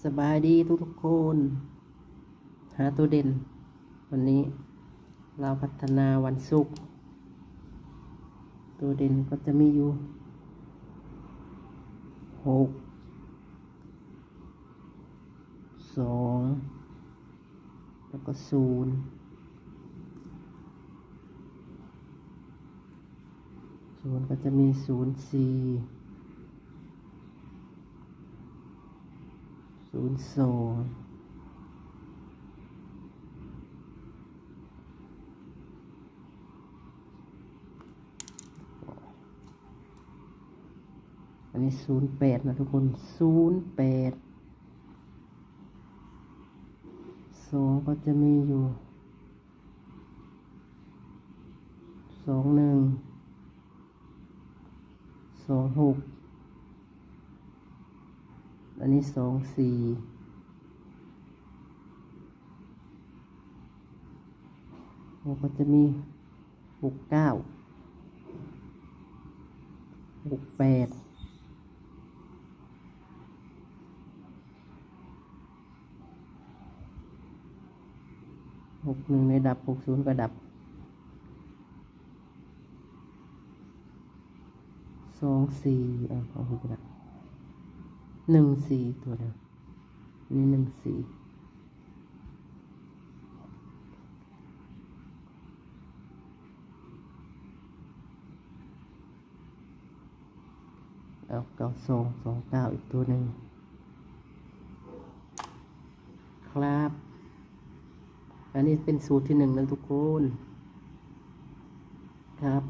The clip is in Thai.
สบายดีทุกคน หาตัวเด่น วันนี้เราพัฒนาวันศุกร์ตัวเด่นก็จะมีอยู่6 2แล้วก็0ก็จะมี04 02อันนี้08นะทุกคน08 2ก็จะมีอยู่21 26อันนี้24แล้วก็จะมี69 68 61ในดับ60ก็ดับ24เอา6ก็ดับ14ตัวเดียวนี่14เอา9229อีกตัวหนึ่งครับอันนี้เป็นสูตรที่1นะทุกคนครับ